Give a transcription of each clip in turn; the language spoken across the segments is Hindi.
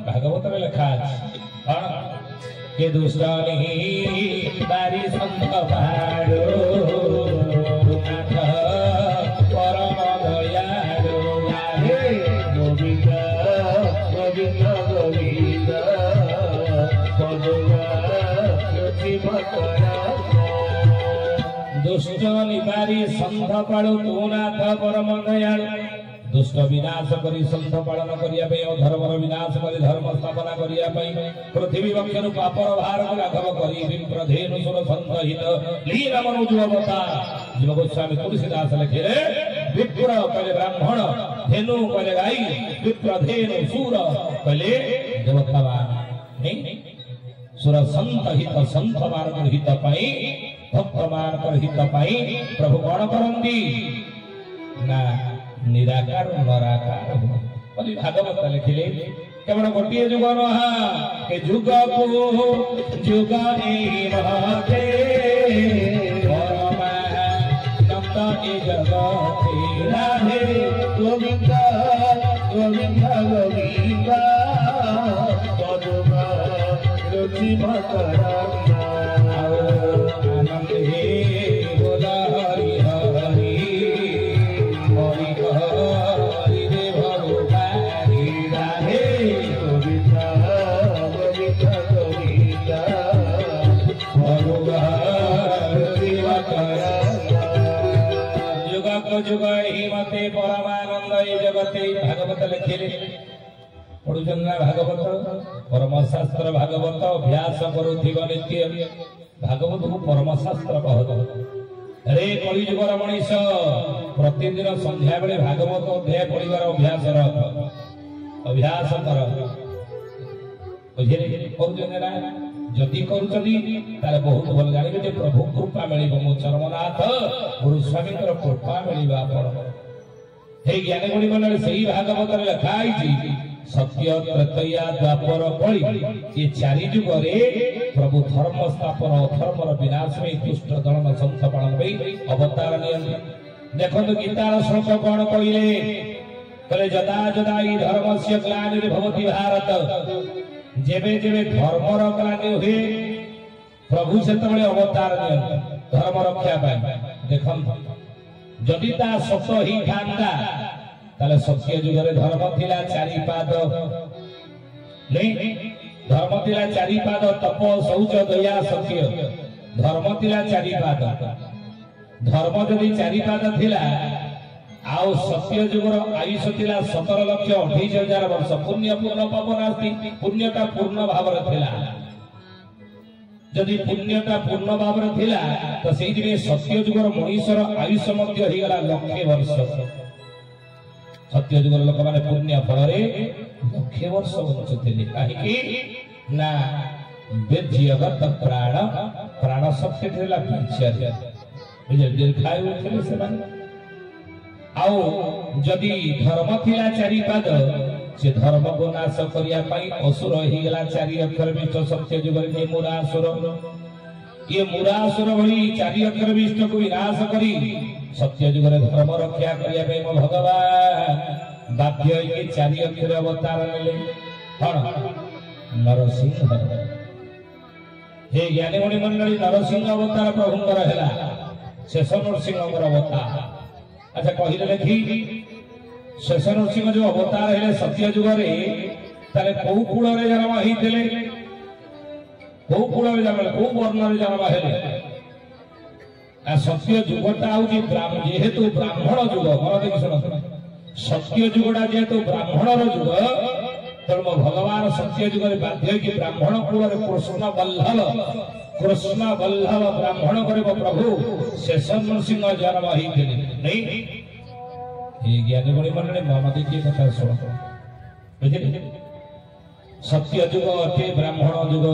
भागवत में लिखा के दुष्टानी बारी संत भाड़ो परम दयालु गोविंद गोविंद गोविंद दुष्ट निवारी संत पालु तू नाथ परम दयालु दुष्ट विनाश करी संत पालन करिया पे और धर्मर विनाश करी धर्म स्थापना करिया पे पृथ्वी वक्षरु पापर भार को लाघव करी विप्रधेनु सुर संत हित लीला मनुज अवतार जीव गोस्वामी तुलसीदास लिखे विप्र कहले ब्राह्मण धेनु कहले गाई विप्रधेनु सुर कहले देवतावान नहीं सुर संत हित संत मार्ग हित पाई भक्त मार्ग हित पाई प्रभु कौन करंदी ना निराकार नराकार बोली भागवत लिखिले केवल गोटे जुग नहा के जुग को जुग एही रहते परमानंद के जगते राधे गोविंद गोविंद गोविंद तदुगा रुचि मकरा आनंद हे बोला हरि हरि जुग ही मते परमानंद जगते भागवत लिखिले पढ़ुचंद्रा भागवत परम शास्त्र भागवत अभ्यास करुथिब नित्य भागवत को परम शास्त्र कहत रे कलिजुगर मनीष प्रतिदिन संध्या बेले भागवत अध्याय पढ़िबार अभ्यास अभ्यास कर बुझिले करुचंद्रा जदि करुचदी तारे बहुत भल जानिबे जे प्रभु कृपा मिलिबो मो चरमनाथ गुरु स्वामी कृपा मिलिबा आपण हे ज्ञानी गुणी मंडल सही भागवत रे लिखाई छी सत्य त्रैतया द्वापर कली ये चारि जुग रे प्रभु धर्म स्थापन अधर्मर विनाश में दुष्ट दलन संत पालन में अवतार नियंत्रण देखो गीतार श्लोक कोन कहिले कले जदा जदा ई धर्मस्य ग्लानिर्भवति भारत जेबे जेबे धर्म ग्लानि हुए प्रभु से अवतार धर्म रक्षा पाए देख जदि ता सत ही था सत्य जुगरे धर्म थिला चारि पाद नहीं धर्म थिला चारि पाद तप शौच दया सत्य धर्म थिला चारि पाद धर्म जदि चारि पाद थिला आउ सत्य जुगर आयुष थिला 17,28,000 वर्ष पुण्य पूर्ण पावन आस्ति पुण्यटा पूर्ण भावर थिला जदि पुण्यटा पूर्ण भावर थिला तो सेहि दिने सत्य जुगर मनुष्यर आयुष मध्य ही गला लक्षे वर्ष सत्य जुगर लोक माने पुण्य फल रे लक्षे वर्ष बंचुथिले काहे कि ना वेद्यगत प्राण प्राण शक्ति थिला पंचर्य बुझे दीर्घायु थिले से माने आउ जदि धर्म थिला चारि पाद से धर्म को नाश करिया पाई असुर ही गला चारि अक्षर विष्ट सत्य जुगर के मुरासुर ये मुरासुर भली चारि अक्षर विष्ट को विनाश करी सत्य जुगर धर्म रक्षा करिया पाई मो भगवान बाध्य के चारि अक्षर अवतार नेले कोन नरसिंह हे ज्ञानी मुनि मंडली नरसिंह अवतार प्रभुंकर हैला शेष नरसिंह अवतार अच्छा कहिले देखी शेष नरसिंह जो अवतार है सत्य जुग रे ताले को कूल रे जन्म हिथिले को कूल रे जन्म को वर्ण रे जन्म हेले आ सत्य जुगटा होची ब्राह्मण जेहेतु ब्राह्मण जुग मन देखि सुन सत्य जुगटा जेहेतु ब्राह्मण रो जुग तम भगवान सत्य जुग रे बाध्य कि ब्राह्मण कूल रे कृष्ण बल्लभ ब्राह्मण करे प्रभु शेष नरसिंह जन्म हिथिले नहीं ये ज्ञानी गुणी मंडली मन देखिए कथा सुन बुझिले सत्य जुग अटे ब्राह्मण जुग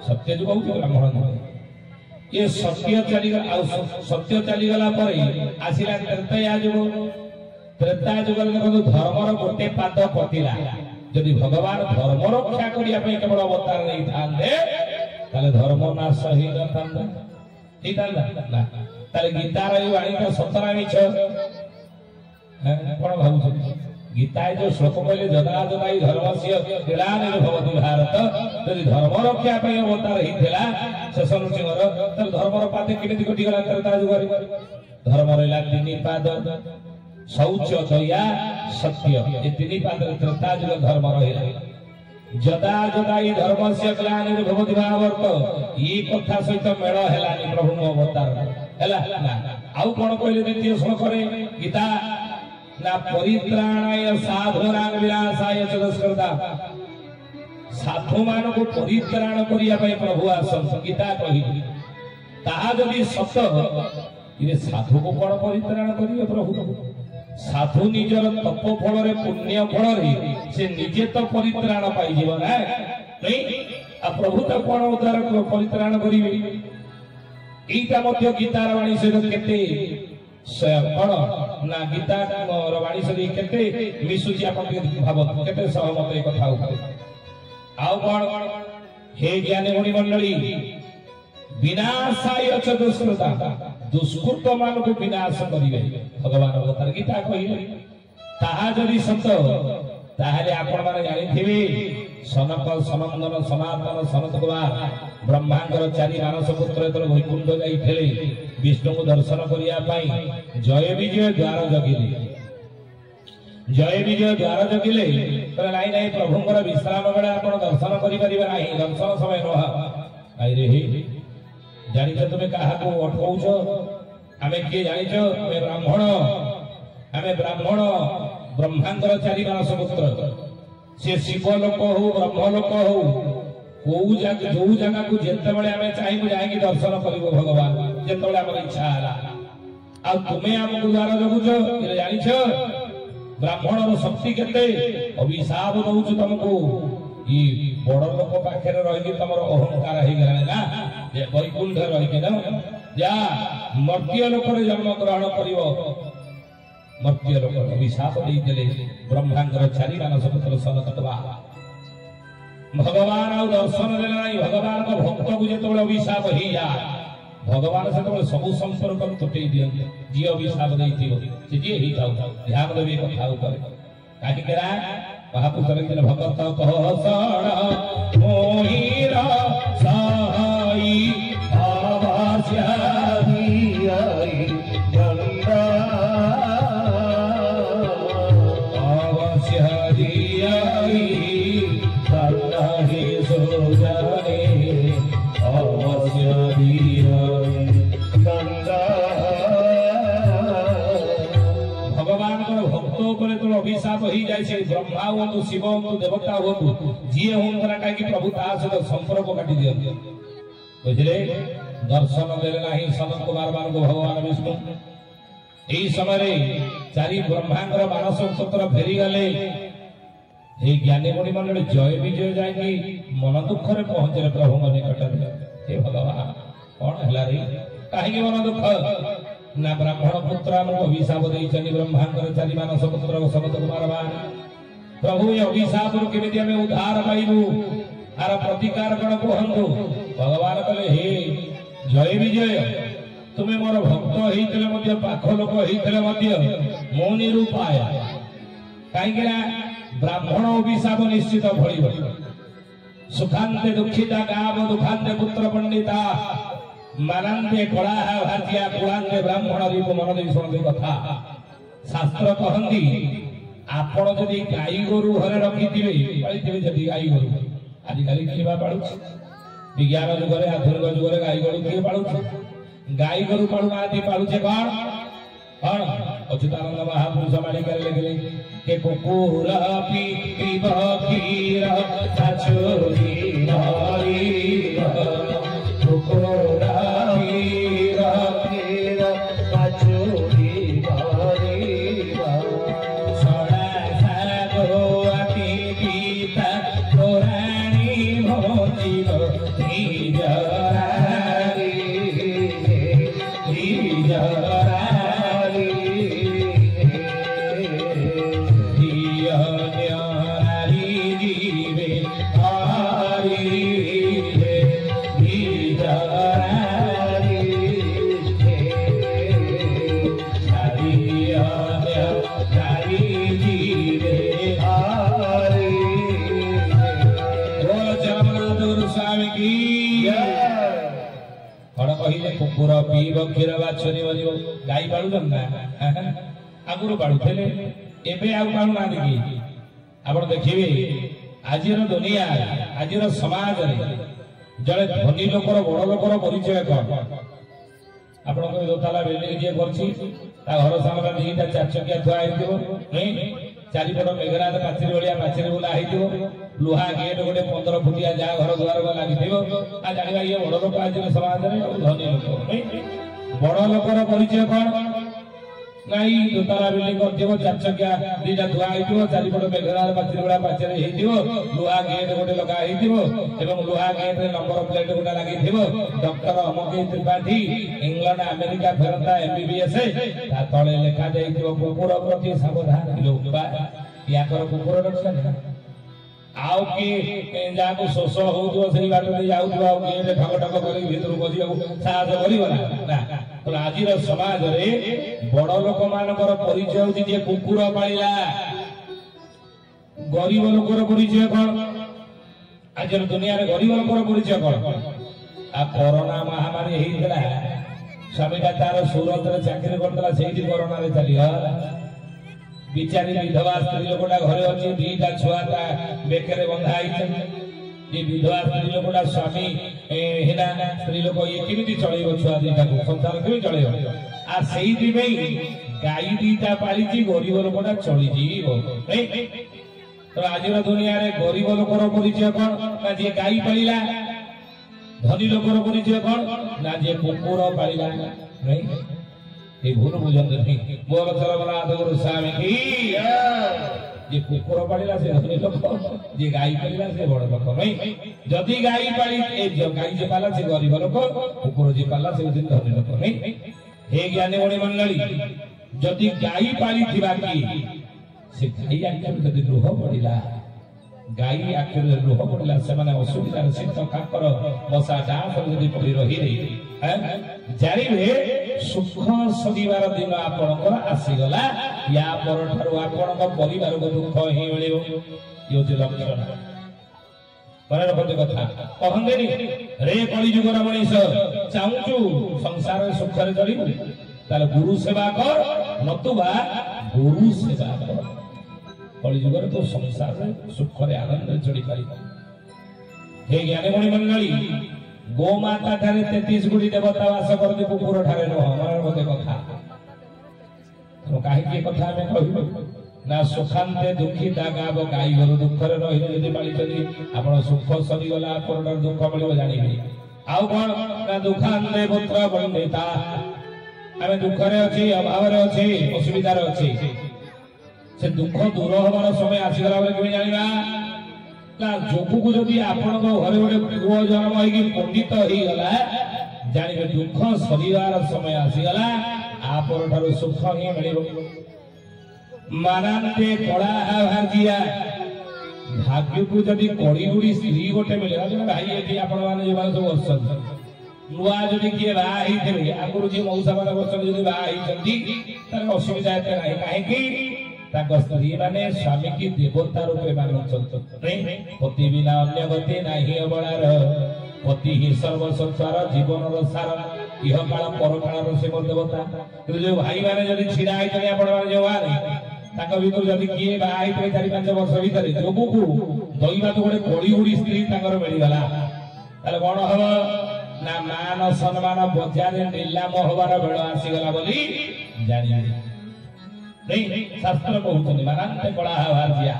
सत्य जुग होती ब्राह्मण जुग ये सत्य चली गला पर आसिला त्रेता जुग धर्मर गोटे पाद पतिला यदि भगवान धर्म रक्षा करिया पे केवल अवतार नहीं थांदे ताले धर्म नाश ही न थांदा ठीक है ना ताले गीता रे वाणी का सतरा मिछ कोन भाबु गीताय जो श्लोक कहले जदा जदाई धर्मस्य ग्लानिर्भवति भारत यदि धर्म रक्षा ପାଇଁ अवतार ହେଇଥିଲା ଶେଷ ନୃସିଂହର तर धर्मर पाते केमिति कटि गला त्रेता जुगरे धर्म रहला तीन पाद शौच दया सत्य ये तीन पाद त्रेता जुग धर्म रहला जदा जदाई धर्मस्य ग्लानिर्भवति भारत ई कथा सहित मेळ हेलानी प्रभु अवतार हेला आउ कोन कहले द्वितीय श्लोक रे गीता ना परित्राणाय साधुनां विनाशाय च दुष्कृता साधु मान को परित्राण करिया पय प्रभु आसन गीता कहि ताहा जदि सत इने साधु को कोन परित्राण करिवे प्रभु साधु निजर तप फल रे पुण्य फल रे से निजे तो परित्राण पाई जीव ना नहीं आ प्रभु तो कोन उद्धार परित्राण करिवे एटा मध्य गीतार वाणी से केते कौन ना गीता वाणी से केते मिसुची आपण भाव केते सहमत ए कथा ऊपर आउ कौन हे ज्ञानी गुणी मंडली विनाशाय च दुष्कृता दुष्कृत मान को विनाश करिवे भगवान अवतार गीता कहिले ताहा जदि सत ताहाले आपण माने जानिथिबे सनक सनंदन सनातन सनत कुमार ब्रह्मांगर चारि मानस पुत्र तर वैकुंठ जाइथिले विष्णु को दर्शन करिया पाई जय विजय द्वार जगिले जय विजय द्वार जगिले तर नाही नाही प्रभुंकर विश्राम बेला आपण दर्शन करि परिबे नाही दर्शन समय नहा आई रे जानिछ तुमे काहा को अटकौछ आमे के जानिछ आमे ब्राह्मण ब्रह्मांगर चारि मानस पुत्र से शिव लोक हो ब्रह्म लोक हो को जगह जो जगह को जेते बेले आमे चाहिबो जाई कि दर्शन करिवो भगवान जेते बेले हमर इच्छा हला आ तुमे हमकु द्वार जगुछ ये जानिछ ब्राह्मण रो शक्ति केते अभिशाप दउछ तुमको ई बड़ लोक पाखरे रहि कि तमरो अहंकार हे गला ना जे वैकुंठ रहि कि ना जा मर्त्य लोक रे जन्म ग्रहण करिवो मर्त्य लोक अभिशाप देई देले ब्रह्मांगर चारि मानस पुत्र सनतवा भगवान आ दर्शन देला नाही भगवान को भक्त को जेतबे अभिशाप ही जा भगवान से तो सब संपर्क तुटै दियन जी अभिशाप देइथिबो से जे ही जाऊ ध्यान देबे कथा ऊपर काटी केरा महापुरुष दिन भगत कह सण मोहिरा सहाई आवास्याई गंगा आवास्याई सन्नाहि सुजाने आवास्याई गंगा भगवान को भक्तों को तो अभिशाप ही जाय से ब्रह्मा हो शिव हो देवता हो जीए होनकरा काई कि प्रभु ता से संपर्क काटी दियो बुझले दर्शन देले नाही सनत कुमार मान को भगवान विष्णु एई समय रे चारि ब्रह्मांगर मानस पुत्र फेरी गले हे ज्ञानी गुणी मंडल जय विजय जाय कि मन दुख रे पहुंचले प्रभु निकट हे भगवान कोन हला रे काहे कि मन दुख ना ब्राह्मण पुत्र हमको अभिशाप देइछनि ब्रह्मांगर चारि मानस पुत्र सनत कुमार मान प्रभु ये अभिशाप रु केमिति हमें उद्धार पाइबु आर प्रतिकार कोन कहंतु भगवान कहले हे जय विजय तुमे मोर भक्त हेइतले मध्ये पाख लोक हेइतले मध्ये मो निरूपाय काई कि ना ब्राह्मण अभिशाप निश्चित फळिबो सुखांते दुखिता गाव दुखांते पुत्र पंडिता मानंदे कला भातिया कुलांदे ब्राह्मण रूप मन दे सुनते कथा शास्त्र कहंती आपण जदि गाई गोरु घरे रखिथिबे पालिथिबे जदि गाई गोरु आज काली किबा पाळुछ विज्ञान जुगरे आधुनिक जुगरे गाई गोरु किए पाळुछ गाई गोरु पाळु नाती पाळुछे कोन कोन अच्युतानंद महापुरुष माडी करे लगले के कुकुर पी पीब खीर छछोरी नारी कुकुर गोस्वामी की कौन कहले कुकुर पीब क्षीर बाछुरी बनिब गाई पालुछन ना आगुरु पालुथेले एबे आउ पालु ना देखि आपण देखिबे आजिर दुनिया आजिर समाज रे जड़े धनी लोकर बड़ लोकर परिचय कौन आपण को दोताला बिल्डिंग जे करछि ता घर सामने दीटा चार चकिया थुआ हेतिबो नहीं चारिपट मेघनाथ पाचेरी भलिया पाचेरी बुला हेतिबो लुहा गेट गोटे 15 फुटिया जा घर द्वार को लागिथिबो आ जानिबा ये बड़ लोक आज समाज रे धनी लोक नहीं बड़ लोकर परिचय कोन नहीं दोताला बिल्डिंग करथिबो चार चकिया दीटा थुआ हेतिबो चारिपट मेघनाथ पाचेरी बुला पाचेरी हेतिबो लुहा गेट गोटे लगा हेतिबो एवं लुहा गेट रे नंबर प्लेट गोटा लागिथिबो डॉक्टर अमके त्रिपाठी इंग्लैंड अमेरिका फेरता एमबीबीएस ता तळे लेखा जाइथिबो कुकुर प्रति सावधान लोकबा याकर कुकुर रक्षा आउ की जाको शोष होउथो सेही बाट दे जाउथो आउ गेट ठक ठक करी भीतर बजिबो साहस करिवो ना तो आजिर समाज रे बड़ लोक मानकर परिचय होती जे कुकुर पालिला गरीब लोकर परिचय कोन आजिर दुनिया रे गरीब लोकर परिचय कोन आ कोरोना महामारी हेइतला स्वामीटा तार सूरत रे चाकरी करतला सेही कोरोना रे चलिया बिचारी विधवा स्त्री लोकटा घरे अछि दीटा छुआ ता बेकरे बंधा आइछन जे विधवा स्त्री लोकटा स्वामी हेना स्त्री लोक ये केमिति चळैबो छुआ दीटा को संसार केमि चळैबो आ सेही दिबे गाई दीटा पालिछि गरीब लोकटा चली जीवो तो आजिर दुनिया रे गरीब लोकर परिचय कोन ना जे गाई पालिला धनी लोकर परिचय कोन ना जे कुकुर पालिला नहीं ये भूल बुझन नहीं बोल चरमनाथ गुरु स्वामी की जे कुकुर पालिला से धनी लोक जे गाई पालिला से बड़ लोक नहीं जदी गाई पाली ए जो गाई जे पाला से गरीब लोक कुकुर जे पाला से धनी लोक नहीं हे ज्ञानी गुणी मंडली जदी गाई पाली थिबा की से गाई आके जदी लोह पड़िला गाई आके लोह पड़िला से माने असुविधा शीत काकर मशा डांस जदी पड़ी रही रे जानिबे सुख सदीवार दिन आपनकर आसीगला या पर ठारू आपनक परिवार को दुख ही मिलिबो यो जे लक्षण परर पति कथा कहंदेनी रे कली जुगर मनीष चाहूचु संसार सुख रे चलिबु ताले गुरु सेवा कर नतुबा गुरु सेवा कर कली जुगर तो संसार रे सुख रे आनंद रे चली पारिबो हे ज्ञानी गुणी मंडली गोमाता ठारे 33 गुडी देवता वास करते कुकुर ठारे न हमर मते कथा तो काहे की कथा में कहबो ना सुखांते दुखी दागाबो गाई घर दुख रे रहिले जदी पाली चली आपण सुख सरी गला आपण दुख मिलिबो जानिबे आउ कोन ना दुखांते पुत्र बंदिता आमे दुख रे अछि अभाव रे अछि असुविधा रे अछि से दुख दूर होबार समय आसी गला बले केबे जानिबा ना जोगु को जदी आपण को घरे गोटे पुओ जन्म होई पंडित होई गला जानिबे दुख सरीवार समय आसी गला आपण ठारो सुख ही मिलिबो मानते कड़ा भाजिया भाग्य को जदी कड़ी गुडी स्त्री गोटे मिले भाई एठी आपण माने जे माने सब वर्षन नुआ जदी के बा ही थे आगुरु जे मौसा माने वर्षन जदी बा ही जदी तार असुविधा एते नाही काहे की ताक स्त्री माने स्वामी की देवता रूपे मानछन नहीं पति बिना अन्य गति नाही अबळार पति ही सर्व संसार जीवन रो सार इह काल पर काल रो से देवता जो भाई माने जदी छिड़ा आइ तने आपण माने जो वाले ताक भीतर जदी किए बा आइ 4-5 वर्ष भीतर जोगु को दैवा तो गोटे कड़ी उड़ी स्त्री ताकर मिली गला ताले कोन हबो ना मान सम्मान बजार नीलाम होबार बेळ आसी गला बोली जानि नहीं शास्त्र कहउतनी मानते कला हाजिया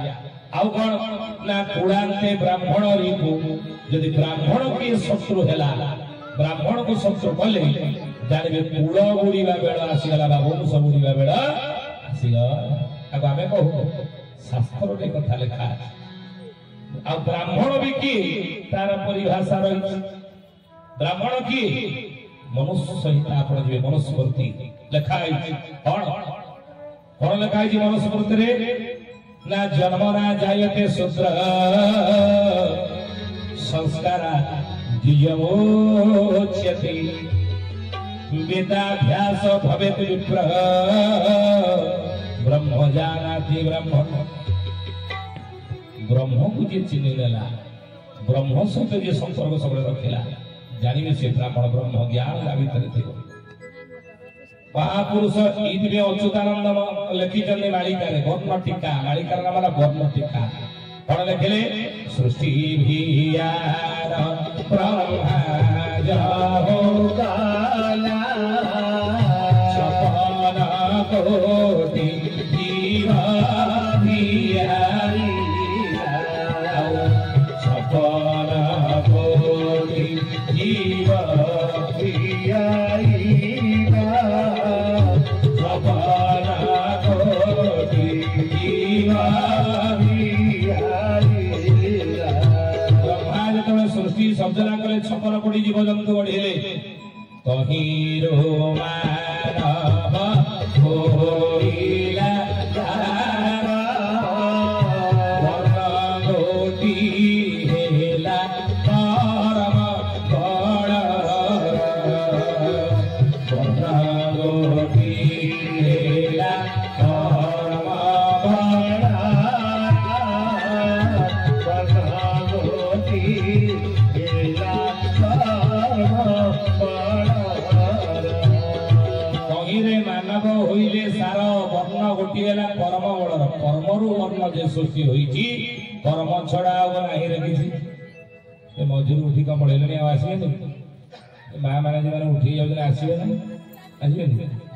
आउ कोन ना कुड़ांते ब्राह्मण रीको जदी ब्राह्मण के शत्रु हैला ब्राह्मण को शत्रु कले जानिबे कुळ गुडीबा बेळ आसी गला बा वंश गुडीबा बेळ आसी गला आगो आमे कहू शास्त्र रे कथा लेखा आ ब्राह्मण भी की तार परिभाषा रही ब्राह्मण की मनुष्य सहित आपण जे मनुस्मृति लेखा है कौन लेखा है मनुस्मृति रे ना जन्म ना जायते शूद्र संस्कार द्विजोच्यते वेदाभ्यास भवेत् विप्रः ब्रह्म जानाति ब्रह्म ब्रह्म को जे चिन्ह लेला ब्रह्म सहित जे संपर्क सब रखिला जानिबे से ब्राह्मण ब्रह्म ज्ञान ला भीतर थी महापुरुष इतने अच्युतानंद लिखिं मालिका वर्ण टीका मालिकार नाम वर्ण टीका कौन लिखिले सृष्टि भियार ब्रह्मा जहो काला सपन कोटि जीव भियारी सपन कोटि जीव भियारी सृष्टि सब्जना कले छपन कोटी जीव जंतु बढ़ेले तहिरो मानव होइला वर्ण कोटि हेला परम बड़ वर्ण कोटि हेला परम बड़ मानव होइले सार वर्ण गोटी परम बड़र कर्मरु वर्ण जे सृष्टि होइछि कर्म छड़ा नहीं रखी मजूर उठी कम पड़े आसबे माँ मैंने उठी जाऊँ आसबे ना आसबे